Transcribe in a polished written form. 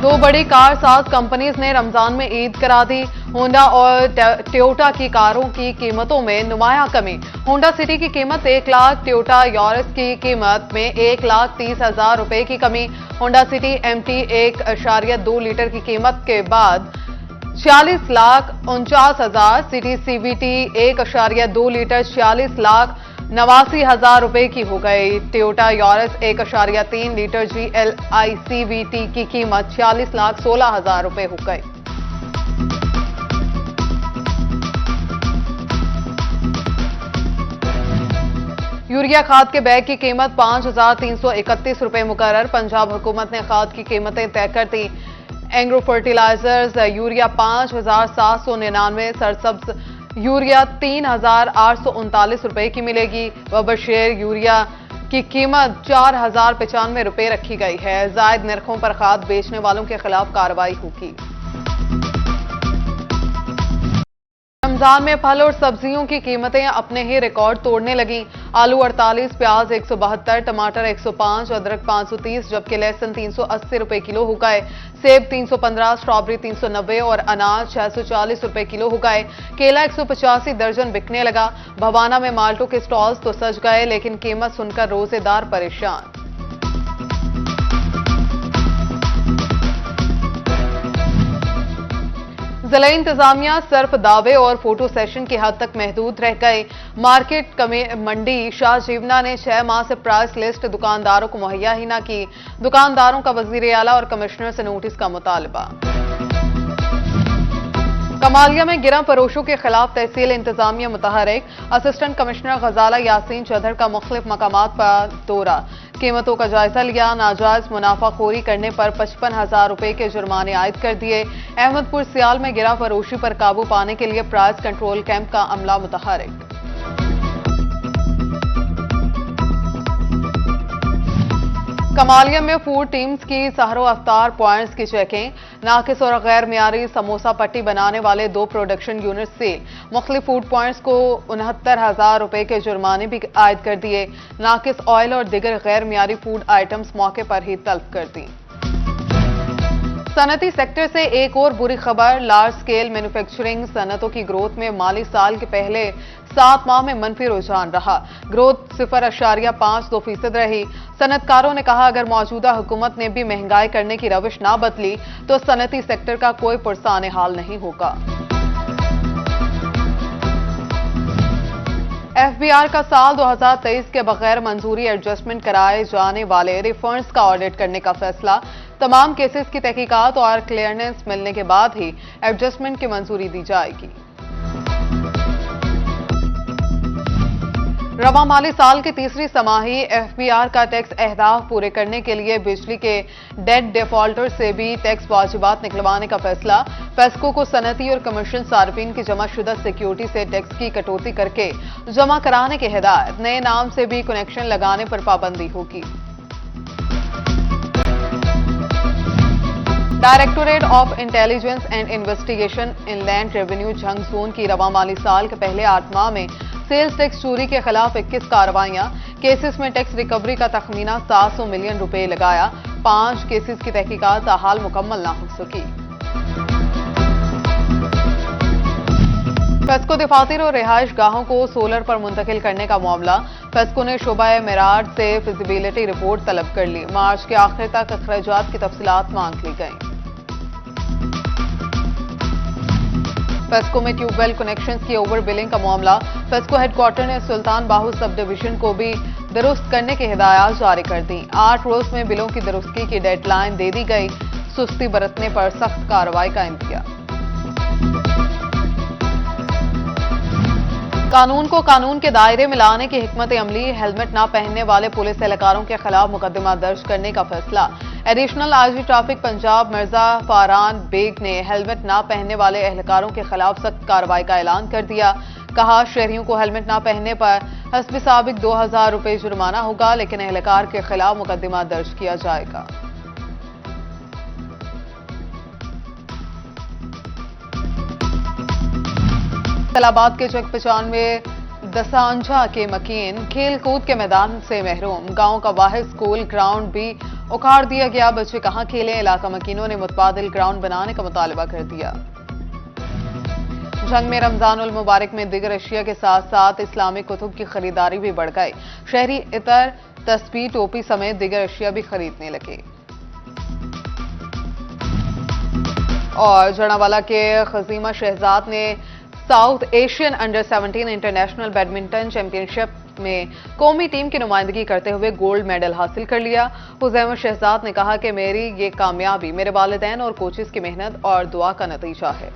दो बड़ी कार साज कंपनीज ने रमजान में ईद करा दी। होंडा और टोयोटा की कारों की कीमतों में नुमाया कमी। होंडा सिटी की कीमत 1 लाख, टोयोटा यारिस की कीमत में 1,30,000 रुपए की कमी। होंडा सिटी MT 1.2 लीटर की कीमत के बाद 46,49,000, सिटी CVT 1.2 लीटर 46,89,000 रुपए की हो गई। Toyota Yaris 1.3 litre GLI CVT की कीमत 46,16,000 रुपए हो गई। यूरिया खाद के बैग की कीमत 5,331 रुपए मुकर्रर। पंजाब हुकूमत ने खाद की कीमतें तय कर दी। एग्रो फर्टिलाइजर्स यूरिया 5,799, सरसब्ज यूरिया 3,839 रुपए की मिलेगी। बबरशेर यूरिया की कीमत 4,095 रुपए रखी गई है। जायद नरखों पर खाद बेचने वालों के खिलाफ कार्रवाई होगी। रमजान में फल और सब्जियों की कीमतें अपने ही रिकॉर्ड तोड़ने लगी। आलू 48, प्याज 172, टमाटर 105, अदरक 530, जबकि लहसुन 380 रुपए किलो हो गए। सेब 315, स्ट्रॉबेरी 390 और अनार 640 रुपए किलो हो गए। केला 185 दर्जन बिकने लगा। भवाना में माल्टों के स्टॉल्स तो सज गए, लेकिन कीमत सुनकर रोजेदार परेशान। जिला इंतजामिया सिर्फ दावे और फोटो सेशन की हद तक महदूद रह गए। मार्केट मंडी शाहजीवना ने 6 माह से प्राइस लिस्ट दुकानदारों को मुहैया ही न की। दुकानदारों का वजीर आला और कमिश्नर से नोटिस का मुतालबा। कमालिया में गिरा फरोशों के खिलाफ तहसील इंतजामिया मुतहरिक। असिस्टेंट कमिश्नर गजाला यासीन चौधर का मुख्तलिफ मकामात पर दौरा, कीमतों का जायजा लिया। नाजायज मुनाफाखोरी करने पर 55,000 रुपए के जुर्माने आयद कर दिए। अहमदपुर सियाल में गिरा फरोशी पर काबू पाने के लिए प्राइस कंट्रोल कैंप का अमला मुतहरिक। कमालिया में फूड टीम्स की सहरो अफ्तार पॉइंट्स की चेकिंग। नाकिस और गैर मियारी समोसा पट्टी बनाने वाले 2 प्रोडक्शन यूनिट सील। मुख्तलिफ फूड पॉइंट्स को 69,000 रुपए के जुर्माने भी आयद कर दिए। नाकिस ऑयल और दिगर गैर मियारी फूड आइटम्स मौके पर ही तलब कर दी। सनती सेक्टर से एक और बुरी खबर। लार्ज स्केल मैन्युफैक्चरिंग सनतों की ग्रोथ में माली साल के पहले 7 माह में मनफी रुझान रहा। ग्रोथ 0.52% रही। सनतकारों ने कहा, अगर मौजूदा हुकूमत ने भी महंगाई करने की रविश ना बदली तो सनती सेक्टर का कोई पुरसाने हाल नहीं होगा। FBR का साल 2023 के बगैर मंजूरी एडजस्टमेंट कराए जाने वाले रिफंड्स का ऑडिट करने का फैसला। तमाम केसेस की तहकीकात और क्लियरेंस मिलने के बाद ही एडजस्टमेंट की मंजूरी दी जाएगी। रवा माली साल की तीसरी समाही FBR का टैक्स अहदाफ पूरे करने के लिए बिजली के डेट डिफॉल्टर से भी टैक्स वाजिबात निकलवाने का फैसला। पेस्को को सनती और कमर्शियल सार्फिन की जमाशुदा सिक्योरिटी से टैक्स की कटौती करके जमा कराने की हिदायत। नए नाम से भी कनेक्शन लगाने पर पाबंदी होगी। Directorate of intelligence and investigation inland revenue Jhang zone की रवा माली साल के पहले 8 माह में सेल्स टैक्स चोरी के खिलाफ 21 कार्रवाइयां। केसेस में टैक्स रिकवरी का तखमीना 700 मिलियन रुपए लगाया। 5 केसेस की तहकीकात ताहाल मुकम्मल ना हो सकी। पेस्को दफातर और रिहाइश गाहों को सोलर पर मुंतकिल करने का मामला। पेस्को ने शोबा मेरार से फिजिबिलिटी रिपोर्ट तलब कर ली। मार्च के आखिर तक अखराजात की तफसीलात मांग ली गई। पेस्को में ट्यूबवेल कनेक्शंस की ओवर बिलिंग का मामला। पेस्को हेडक्वार्टर ने सुल्तान बाहू सब डिवीजन को भी दुरुस्त करने की हिदायत जारी कर दी। 8 रोज में बिलों की दुरुस्ती की डेडलाइन दे दी गई। सुस्ती बरतने पर सख्त कार्रवाई का इंतजाम। कानून को कानून के दायरे में लाने की हिकमत अमली। हेलमेट न पहनने वाले पुलिस एहलकारों के खिलाफ मुकदमा दर्ज करने का फैसला। Additional IG traffic Punjab Mirza Faran Baig ने हेलमेट न पहनने वाले एहलकारों के खिलाफ सख्त कार्रवाई का ऐलान कर दिया। कहा, शहरियों को हेलमेट न पहनने पर हस्ब साबिक 2,000 रुपए जुर्माना होगा, लेकिन एहलकार के खिलाफ मुकदमा दर्ज किया जाएगा। इस्लामाबाद के चक 95 दसांझा के मकीन खेल कूद के मैदान से महरूम। गांव का वाहिद स्कूल ग्राउंड भी उखाड़ दिया गया, बच्चे कहां खेलें, इलाका मकीनों ने मुतबादिल ग्राउंड बनाने का मुतालबा कर दिया। जंग में रमजानुल मुबारक में दिगर अशिया के साथ साथ इस्लामिक कुतुब की खरीदारी भी बढ़ गई। शहरी इतर, तस्बीह, टोपी समेत दिगर अशिया भी खरीदने लगे। और जड़ावाला के खजीमा शहजाद ने south Asian under 17 international badminton championship में कौमी टीम की नुमाइंदगी करते हुए गोल्ड मेडल हासिल कर लिया। हुज़ैमा शहजाद ने कहा कि मेरी ये कामयाबी मेरे वालिदैन और कोचेस की मेहनत और दुआ का नतीजा है।